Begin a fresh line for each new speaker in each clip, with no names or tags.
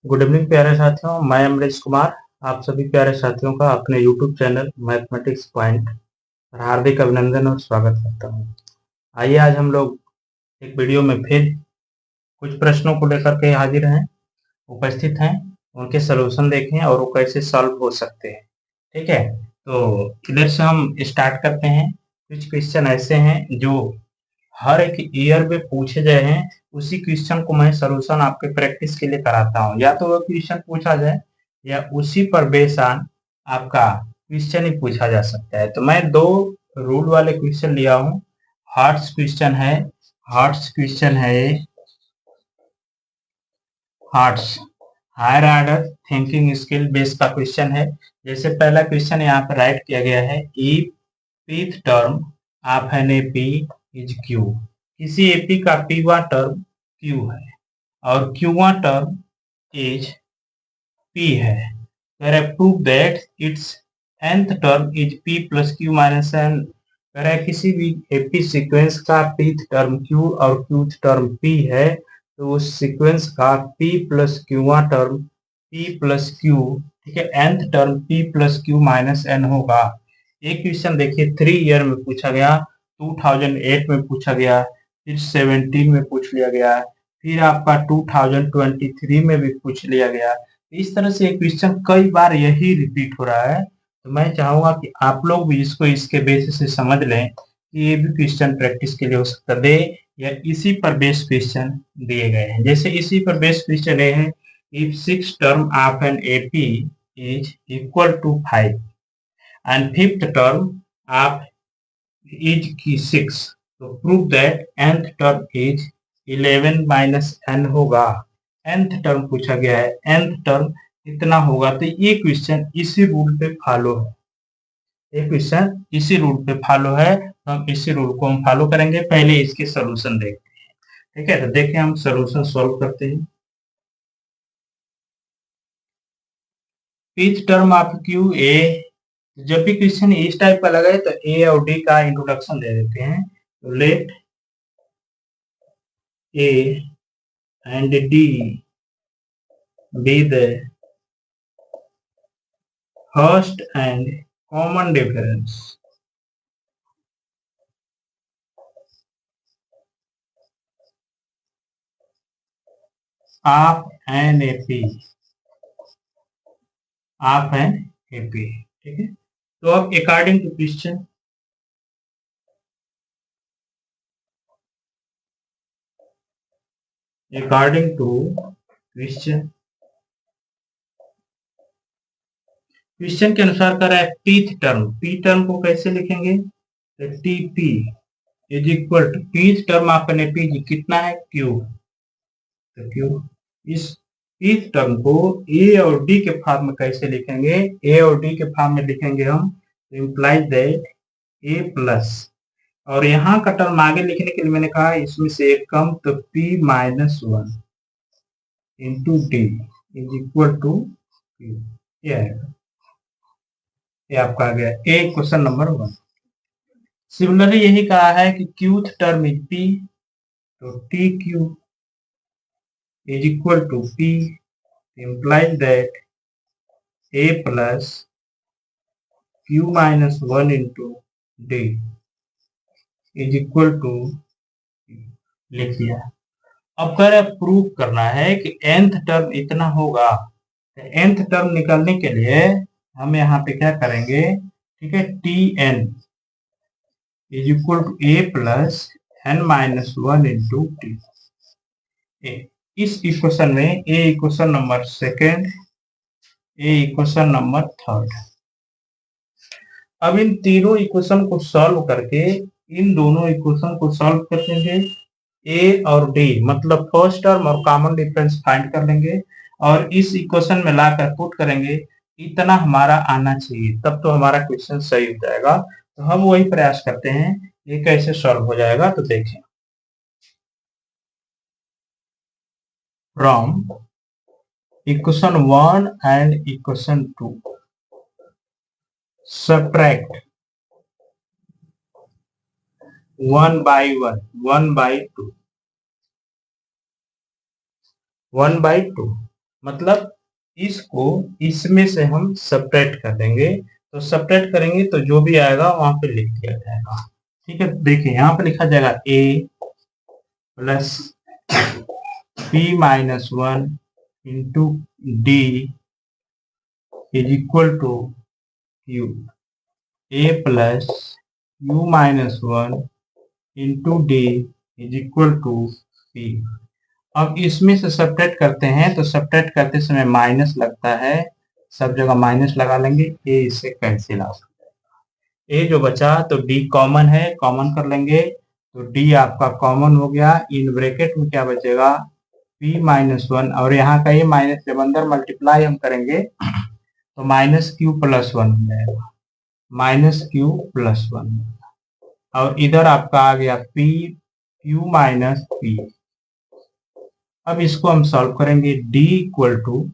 Good evening प्यारे साथियों, मैं अमरीश कुमार आप सभी प्यारे साथियों का अपने यूट्यूब चैनल मैथमेटिक्स पॉइंट पर हार्दिक अभिनंदन और स्वागत करता हूं। आइए आज हम लोग एक वीडियो में फिर कुछ प्रश्नों को लेकर के हाजिर हैं, उपस्थित हैं, उनके सलूशन देखें और वो कैसे सॉल्व हो सकते हैं। ठीक है, तो इधर से हम स्टार्ट करते हैं। कुछ क्वेश्चन ऐसे हैं जो हर एक ईयर में पूछे गए हैं, उसी क्वेश्चन को मैं सॉल्यूशन आपके प्रैक्टिस के लिए कराता हूँ। या तो वो क्वेश्चन पूछा जाए या उसी पर बेस ऑन आपका क्वेश्चन ही पूछा जा सकता है। तो मैं दो रूल वाले क्वेश्चन लिया हूँ। हार्ट्स क्वेश्चन है, HOTS higher order thinking skill base का क्वेश्चन है। जैसे पहला क्वेश्चन यहाँ पर राइट किया गया है, if pth term of N AP is Q. किसी एपी का पीवा टर्म क्यू है और क्यूवा टर्म इज पी है। Prove that it's nth term is p plus Q minus N. किसी भी एपी सीक्वेंस का pth टर्म q और qth टर्म p है, तो उस सीक्वेंस का p प्लस क्यूवा टर्म p प्लस q, ठीक है, nth term p plus q minus n होगा। एक क्वेश्चन देखिए 3 ईयर में पूछा गया, 2008 में पूछा गया, फिर 17 में पूछ लिया गया, फिर आपका 2023 में भी पूछ लिया गया। इस तरह से क्वेश्चन कई बार यही रिपीट हो रहा है। तो मैं चाहूंगा कि आप लोग भी इसको इसके बेसिस से समझ लें कि ये भी क्वेश्चन प्रैक्टिस के लिए हो सकता है, या इसी पर बेस क्वेश्चन दिए गए हैं। जैसे इसी पर बेस क्वेश्चन ये है, if 6 term of N AP is equal to 5 and fifth term of is की 6, तो prove that nth term is 11 minus n होगा। nth टर्म पूछा गया है, nth टर्म कितना होगा। तो ये क्वेश्चन इसी रूल पे फॉलो है, ये क्वेश्चन इसी रूल पे फॉलो है, तो हम इसी रूल को हम फॉलो करेंगे। पहले इसके सॉल्यूशन देखते हैं। ठीक है, तो देखिए हम सॉल्यूशन सॉल्व करते हैं। pth term of Q A, जब भी क्वेश्चन इस टाइप का लगे तो ए और डी का इंट्रोडक्शन दे देते हैं। तो let A and D be the first and common difference of an AP, of an AP। ठीक है, तो अब according to question, according to question, question के अनुसार कर रहा है pth टर्म, p टर्म को कैसे लिखेंगे, तो TP is equal to pth term of an AP कितना है, Q। तो Q, इस pth टर्म को A और D के फॉर्म में कैसे लिखेंगे, A और D के फॉर्म में लिखेंगे हम, इम्प्लाइज दैट A प्लस, और यहाँ का टर्म आगे लिखने के लिए मैंने कहा इसमें से एक कम, तो P minus 1 into D is equal to Q। ये आपका आ गया ए क्वेश्चन नंबर 1। सिमिलरली यही कहा है कि क्यूथ टर्म इज P, तो T Q is equal to P, implies that A plus Q minus 1 into D is equal to, लिख दिया। अब कह रहे प्रूव करना है कि nth टर्म इतना होगा। तो nth टर्म निकालने के लिए हम यहाँ पे क्या करेंगे, ठीक है, t n is equal to a plus n minus 1 into t. इस इक्वेशन में a equation number second, a equation number third. अब इन तीनों इक्वेशन को सॉल्व करके, इन दोनों इक्वेशन को सॉल्व कर देंगे, ए और डी मतलब फर्स्ट टर्म और कॉमन डिफरेंस फाइंड कर लेंगे, और इस इक्वेशन में लाकर पुट करेंगे, इतना हमारा आना चाहिए, तब तो हमारा क्वेश्चन सही हो जाएगा। तो हम वही प्रयास करते हैं, ये कैसे सॉल्व हो जाएगा। तो देखिए, from equation 1 and equation 2 subtract 1 by 1, 1 by 2, 1 by 2, मतलब इसको इसमें से हम सब्ट्रैक्ट कर देंगे, तो सब्ट्रैक्ट करेंगे तो जो भी आएगा वहां पे लिख दिया जाएगा। ठीक है, देखिए यहाँ पे लिखा जाएगा a plus p minus 1 into D is equal to q, a plus u minus 1 into D is equal to p। अब इसमें से सब्ट्रैक्ट करते हैं तो सब्ट्रैक्ट करते समय माइनस लगता है, सब जगह माइनस लगा लेंगे, ए इससे कैंसिल आउट। ए जो बचा तो डी कॉमन है, कॉमन कर लेंगे तो डी आपका कॉमन हो गया। इन ब्रैकेट में क्या बचेगा, p माइनस 1, और यहाँ का ये माइनस जब अंदर मल्टीप्लाई हम करेंगे तो माइनस क्यू प्लस 1 हो जाएगा, माइनस क्यू प्लस 1। और इधर आपका आ गया p क्यू माइनस p। अब इसको हम सॉल्व करेंगे, d इक्वल टू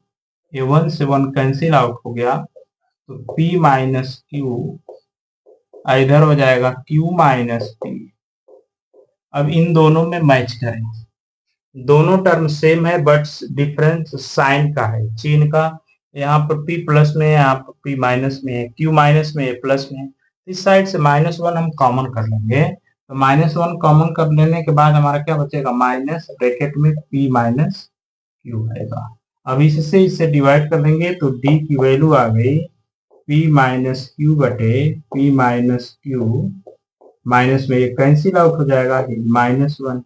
ये 1 से 1 कैंसिल आउट हो गया तो p माइनस क्यू, इधर हो जाएगा q माइनस p। अब इन दोनों में मैच करें, दोनों टर्म सेम है बट डिफरेंस साइन का है, चिन्ह का। यहाँ पर p प्लस में है, यहाँ पर p माइनस में है, q माइनस में है, प्लस में है। इस साइड से माइनस 1 हम कॉमन कर लेंगे, तो माइनस 1 कॉमन कर लेने के बाद हमारा क्या बचेगा, माइनस ब्रैकेट में p माइनस q आएगा। अब इससे इसे डिवाइड कर देंगे तो d की वैल्यू आ गई p माइनस क्यू बटे p माइनस क्यू, माइनस में ये कैंसिल आउट हो जाएगा, माइनस 1,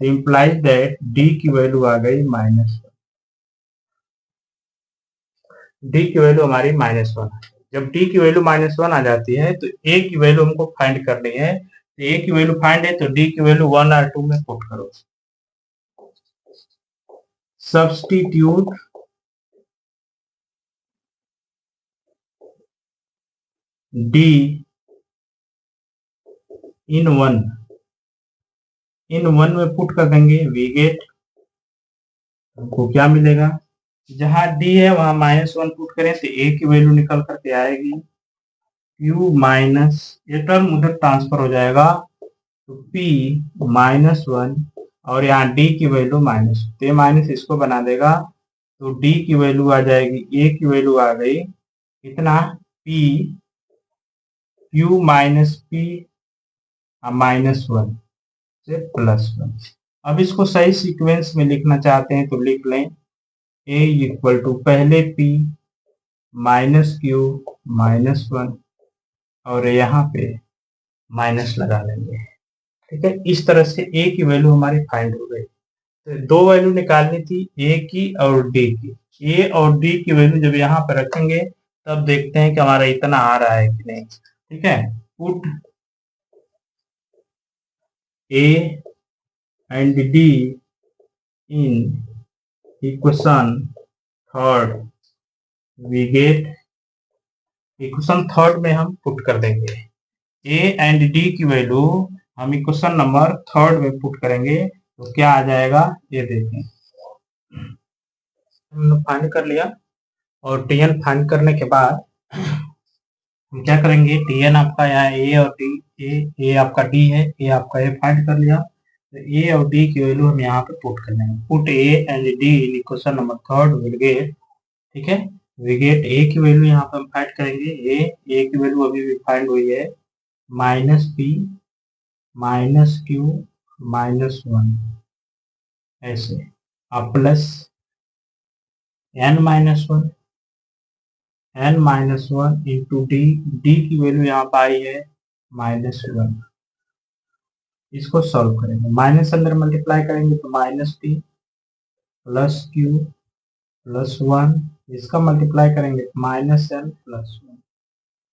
तो इम्प्लाइज दैट d की वैल्यू आ गई माइनस 1। d की वैल्यू हमारी माइनस 1। जब d की वैल्यू माइनस 1 आ जाती है तो a की वैल्यू हमको फाइंड करनी है, तो a की वैल्यू फाइंड है तो d की वैल्यू 1 और 2 में पुट करो। सब्स्टिट्यूट d इन 1, इन 1 में पुट कर देंगे, वी गेट, हमको क्या मिलेगा, जहां d है वहां माइनस 1 पुट करें तो a की वैल्यू निकल करके आएगी q माइनस, ये टर्म उधर ट्रांसफर हो जाएगा तो p माइनस 1, और यहाँ d की वैल्यू माइनस, तो माइनस इसको बना देगा तो d की वैल्यू आ जाएगी, a की वैल्यू आ गई कितना, p q minus p minus 1 से प्लस 1। अब इसको सही सीक्वेंस में लिखना चाहते हैं तो लिख लें, a इक्वल टू पहले p माइनस क्यू माइनस 1, और यहाँ पे माइनस लगा लेंगे। ठीक है, इस तरह से a की वैल्यू हमारी फाइंड हो गई। तो दो वैल्यू निकालनी थी, a की और d की। a और d की वैल्यू जब यहाँ पे रखेंगे तब देखते हैं कि हमारा इतना आ रहा है कि नहीं। ठीक है, put a and d in equation third, we get, equation third में हम पुट कर देंगे a एंड d की वैल्यू, हम इक्वेशन नंबर थर्ड में पुट करेंगे तो क्या आ जाएगा, ये देखें, हमने फाइंड कर लिया। और tn फाइंड करने के बाद हम क्या करेंगे, tn आपका यहाँ a और d, a आपका d है, a आपका a फाइंड कर लिया, तो a और d की वैल्यू हम यहाँ पे पुट कर लेंगे, put a and d in equation number third will get. ठीक है, वी गेट a की वैल्यू यहाँ पे हम फाइंड करेंगे, a की वैल्यू अभी भी फाइंड हुई है minus p minus Q minus 1 ऐसे, अब plus n minus 1, n minus 1 into D, D की वैल्यू यहाँ पर आई है माइनस 1। इसको सॉल्व करेंगे, माइनस अंदर मल्टीप्लाई करेंगे तो minus T plus Q plus 1, इसका मल्टीप्लाई करेंगे तो माइनस एन प्लस 1।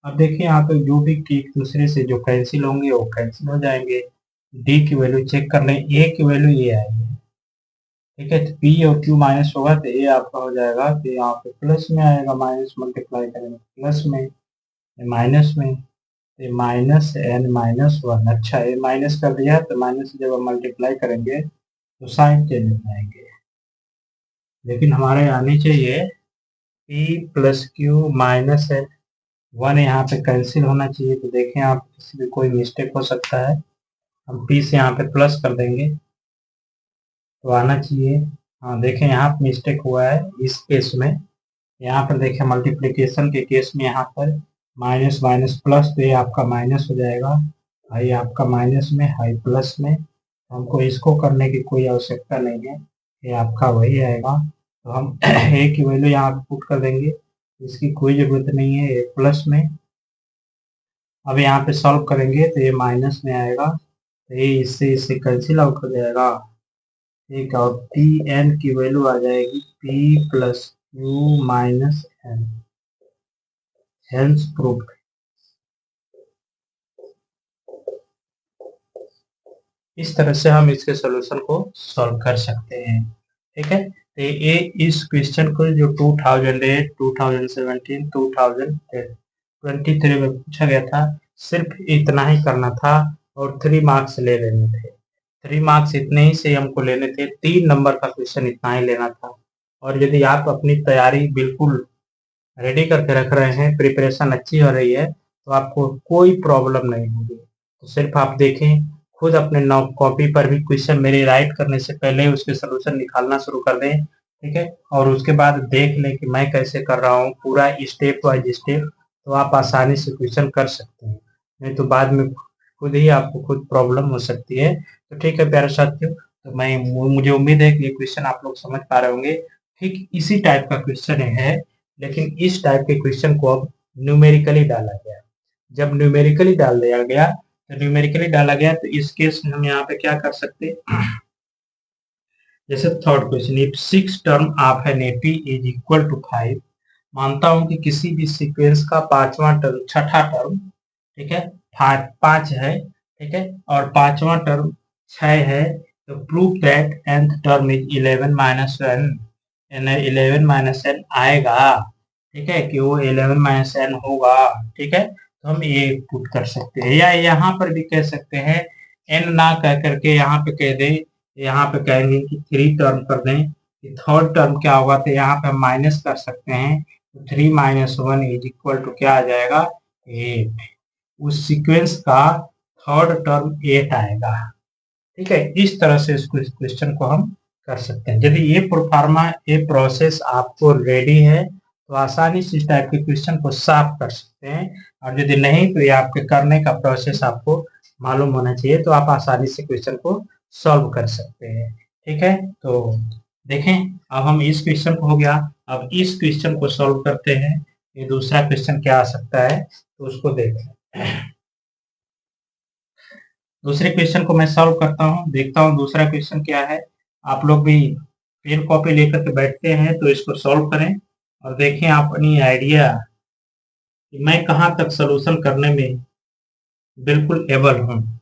अब देखिए यहाँ पे जो भी एक दूसरे से जो कैंसिल होंगे वो कैंसिल हो जाएंगे। डी की वैल्यू चेक कर लें, ए की वैल्यू ये आई है। ठीक है, तो पी और क्यू माइनस होगा तो ए आपका हो जाएगा, तो यहाँ पे प्लस में आएगा, माइनस मल्टीप्लाई करेंगे प्लस में, माइनस में, तो माइनस एन माइनस 1। अच्छा, ए माइनस कर दिया तो माइनस से जब हम मल्टीप्लाई करेंगे तो साइन चेंज हो जाएंगे, लेकिन हमारे आने चाहिए p plus Q minus n 1, यहाँ पे कैंसिल होना चाहिए। तो देखें आप, किसी भी कोई मिस्टेक हो सकता है, हम p से यहाँ पे प्लस कर देंगे तो आना चाहिए हाँ देखें यहाँ पर मिस्टेक हुआ है इस केस में। यहाँ पर देखें मल्टीप्लिकेशन के केस में यहाँ पर माइनस माइनस प्लस, तो ये आपका माइनस हो जाएगा, हाई आपका माइनस में, हाई प्लस में। हमको इसको करने की कोई आवश्यकता नहीं है, ये आपका वही आएगा। तो हम ए की वैल्यू यहाँ पे पुट कर देंगे, इसकी कोई ज़रूरत नहीं है, ए प्लस में। अब यहाँ पे सॉल्व करेंगे तो ये माइनस में आएगा, तो ये इससे कैंसिल आउट हो जाएगा। ठीक है, और पी एन की वैल्यू आ जाएगी p plus Q minus n, hence proof. इस तरह से हम इसके सॉल्यूशन को सॉल्व कर सकते हैं। ठीक है, तो ये इस क्वेश्चन को जो 2008, 2017, 2023 में पूछा गया था, सिर्फ इतना ही करना था और 3 मार्क्स ले लेने थे। 3 मार्क्स इतने ही से हमको लेने थे, 3 नंबर का क्वेश्चन इतना ही लेना था। और यदि आप अपनी तैयारी बिल्कुल रेडी करके रख रहे हैं, प्रिपरेशन अच्छी हो रही है, तो आपको कोई प्रॉब्लम नहीं होगी। तो सिर्फ आप देखें, खुद अपने नोट कॉपी पर भी क्वेश्चन मेरे राइट करने से पहले उसके सॉल्यूशन निकालना शुरू कर दें। ठीक है, और उसके बाद देख लें कि मैं कैसे कर रहा हूँ, पूरा स्टेप बाय स्टेप, तो आप आसानी से क्वेश्चन कर सकते हैं। नहीं तो बाद में खुद ही आपको खुद प्रॉब्लम हो सकती है। तो ठीक है प्यारे साथियों, तो मुझे उम्मीद है कि ये क्वेश्चन आप लोग समझ पा रहे होंगे। ठीक इसी टाइप का क्वेश्चन है, लेकिन इस टाइप के क्वेश्चन को अब न्यूमेरिकली डाला गया। जब न्यूमेरिकली डाल दिया गया, तो न्यूमेरिकली डाला गया, तो इस केस में हम यहाँ पे क्या कर सकते हैं, जैसे third question, if 6 term of N AP is equal to 5, मानता हूं कि किसी भी सीक्वेंस का पांचवा टर्म, छठा टर्म, ठीक है, 5 है, ठीक है, और पांचवा टर्म 6 है, तो prove that nth term is 11 minus 1, 11 minus n आएगा। ठीक है, कि वो 11 माइनस एन होगा। ठीक है, तो हम ये पुट कर सकते हैं, या यहाँ पर भी कह सकते हैं, एन ना कह करके यहाँ पे कह दें, यहाँ पे कहेंगे कि 3 टर्म कर दें, कि थर्ड टर्म क्या होगा, तो यहाँ पे हम माइनस कर सकते हैं, तो 3 माइनस 1 इज इक्वल टू क्या आ जाएगा, 8। उस सीक्वेंस का थर्ड टर्म 8 आएगा। ठीक है, इस तरह से इस क्वेश्चन को हम कर सकते हैं। यदि ये प्रोफार्मा, ये प्रोसेस आपको रेडी है, तो आसानी से इस टाइप के क्वेश्चन को साफ कर सकते हैं। और यदि नहीं, तो ये आपके करने का प्रोसेस आपको मालूम होना चाहिए, तो आप आसानी से क्वेश्चन को सॉल्व कर सकते हैं। ठीक है, तो देखें, अब हम इस क्वेश्चन को हो गया, अब इस क्वेश्चन को सॉल्व करते हैं। ये दूसरा क्वेश्चन क्या आ सकता है, तो उसको देखें। दूसरे क्वेश्चन को मैं सॉल्व करता हूँ, देखता हूँ दूसरा क्वेश्चन क्या है। आप लोग भी पेन कॉपी लेकर के बैठते हैं तो इसको सॉल्व करें और देखें अपनी आइडिया कि मैं कहाँ तक सॉल्यूशन करने में बिल्कुल एबल हूँ,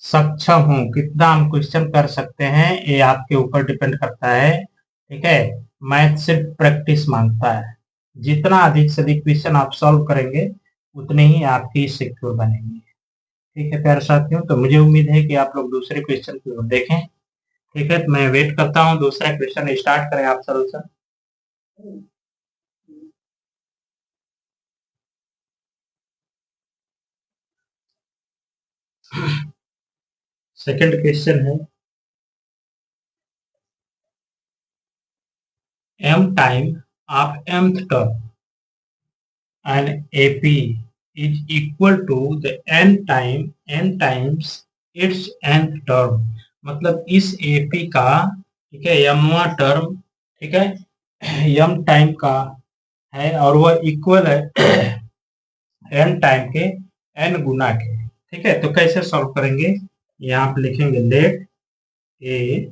सक्षम हूँ, कितना हम क्वेश्चन कर सकते हैं, ये आपके ऊपर डिपेंड करता है। ठीक है, मैथ सिर्फ प्रैक्टिस मांगता है। जितना अधिक से अधिक क्वेश्चन आप सॉल्व करेंगे, उतने ही आपकी सिक्योर बनेंगे। ठीक है प्यारे साथियों, तो मुझे उम्मीद है कि आप लोग दूसरे क्वेश्चन को देखें। ठीक है, तो मैं वेट करता हूँ, दूसरा क्वेश्चन स्टार्ट करें आप सॉल्यूशन। सेकंड क्वेश्चन है, m time of mth term and AP is equal to the n times its nth term. मतलब इस AP का, ठीक है, mवां टर्म, ठीक है, m टाइम का है और वह इक्वल है n टाइम के n गुना के। ठीक है, तो कैसे सॉल्व करेंगे, यहाँ पे लिखेंगे late A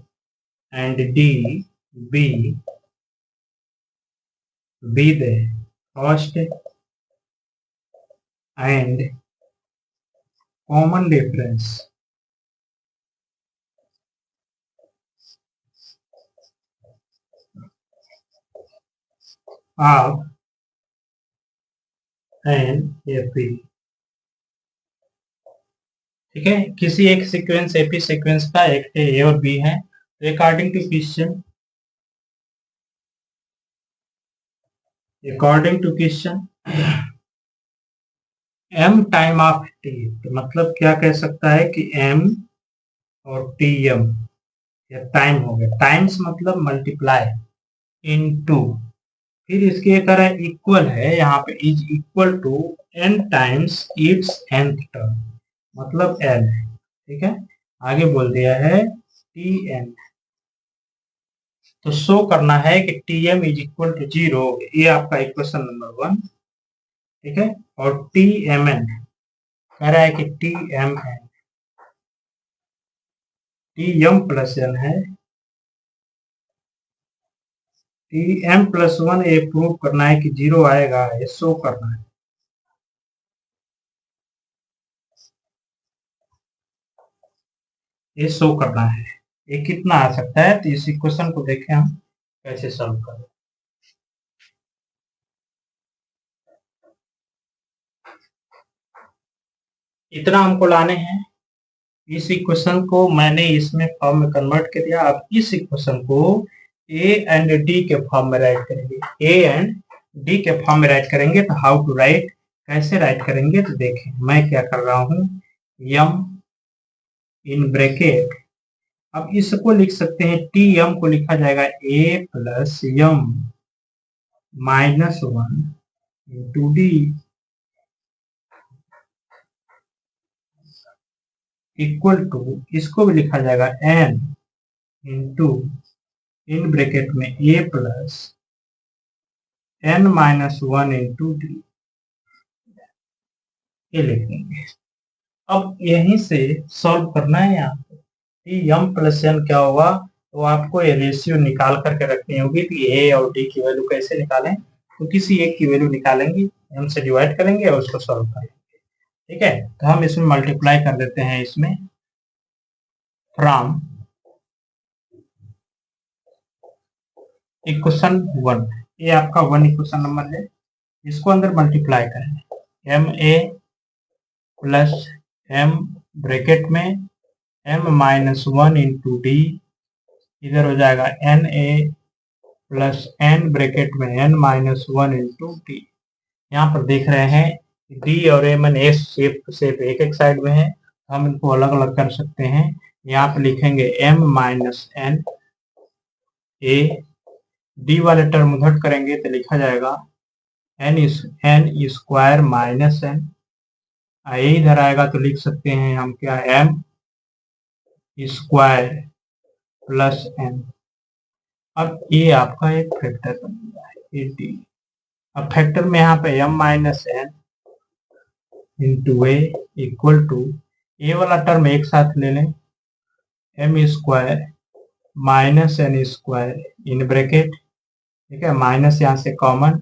and D be the first and common difference of an AP। ठीक है, किसी एक सीक्वेंस एपी सीक्वेंस का एक ए और बी है, तो according to question, m time of t, तो मतलब क्या कह सकता है कि m और टी एम, या टाइम हो गया, टाइम्स मतलब मल्टीप्लाई, इनटू, फिर इसके एक इक्वल है यहाँ पे, is equal to n times its nth term, मतलब n है, ठीक है। आगे बोल दिया है tn, तो शो करना है कि tm इज इक्वल टू 0, ये आपका इक्वेशन नंबर 1, ठीक है। और tmn कह रहा है कि tm प्लस n है, tm प्लस 1 ये प्रूव करना है कि 0 आएगा, ये शो करना है। ये शो करना है, ये कितना आ सकता है, तो इस इक्वेशन को देखें हम कैसे सॉल्व करें। इतना हमको लाने हैं, इस इक्वेशन को मैंने इसमें फॉर्म में कन्वर्ट कर दिया। अब इस इक्वेशन को ए एंड डी के फॉर्म में राइट करेंगे, ए एंड डी के फॉर्म में राइट करेंगे। तो हाउ टू राइट, कैसे राइट करेंगे, तो देखें मैं क्या कर रहा हूँ, यम इन ब्रैकेट, अब इसको लिख सकते हैं, टी एम को लिखा जाएगा A plus M -1 into D equal to, इसको भी लिखा जाएगा एन इंटू, इन ब्रैकेट में ए प्लस n-1 इंटू डी, ये लिखेंगे। अब यहीं से सॉल्व करना है यहाँ पे, टी एम प्लस एन क्या होगा, तो आपको ये रेशियो निकाल करके रखनी होगी कि ए और डी की वैल्यू कैसे निकालें, तो किसी एक की वैल्यू निकालेंगे, एम से डिवाइड करेंगे और उसको सॉल्व करेंगे, ठीक है। तो हम इसमें मल्टीप्लाई कर देते हैं, इसमें फ्रॉम इक्वेशन 1, ये आपका 1 इक्वेशन नंबर है, इसको अंदर मल्टीप्लाई करेंगे, m a plus m bracket में m-1 इंटू डी, इधर हो जाएगा n a plus n bracket में n-1 इंटू डी। यहाँ पर देख रहे हैं डी और एम एन एस शेप एक एक साइड में है, हम इनको अलग अलग कर सकते हैं। यहाँ पर लिखेंगे m-n ए, डी वाले टर्म उधर करेंगे तो लिखा जाएगा n स्क्वायर माइनस एन, ये इधर आएगा तो लिख सकते हैं हम क्या, m स्क्वायर प्लस एन। अब ये आपका एक फैक्टर बन गया है, ए डी। अब फैक्टर में यहाँ पे m minus N into A equal to, A वाला टर्म एक साथ ले लें, m square minus N square in bracket, ठीक है, माइनस यहाँ से कॉमन,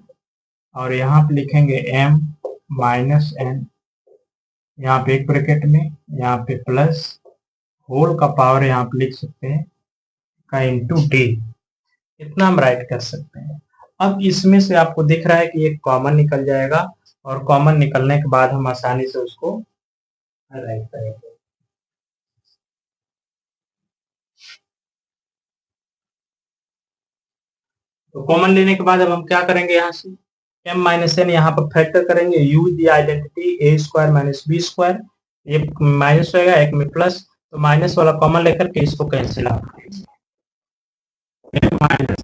और यहाँ पे लिखेंगे m माइनस एन, यहाँ पे एक ब्रैकेट में, यहाँ पे प्लस होल का पावर यहाँ पे लिख सकते हैं का इंटू डी, इतना हम राइट कर सकते हैं। अब इसमें से आपको दिख रहा है कि एक कॉमन निकल जाएगा, और कॉमन निकलने के बाद हम आसानी से उसको राइट करेंगे। तो कॉमन लेने के बाद अब हम क्या करेंगे, यहाँ से m माइनस एन यहाँ पर फैक्टर करेंगे, use the identity a square minus b square, ये माइनस रहेगा, एक में प्लस, तो माइनस वाला कॉमन लेकर के इसको कैंसिल आउट करेंगे, m माइनस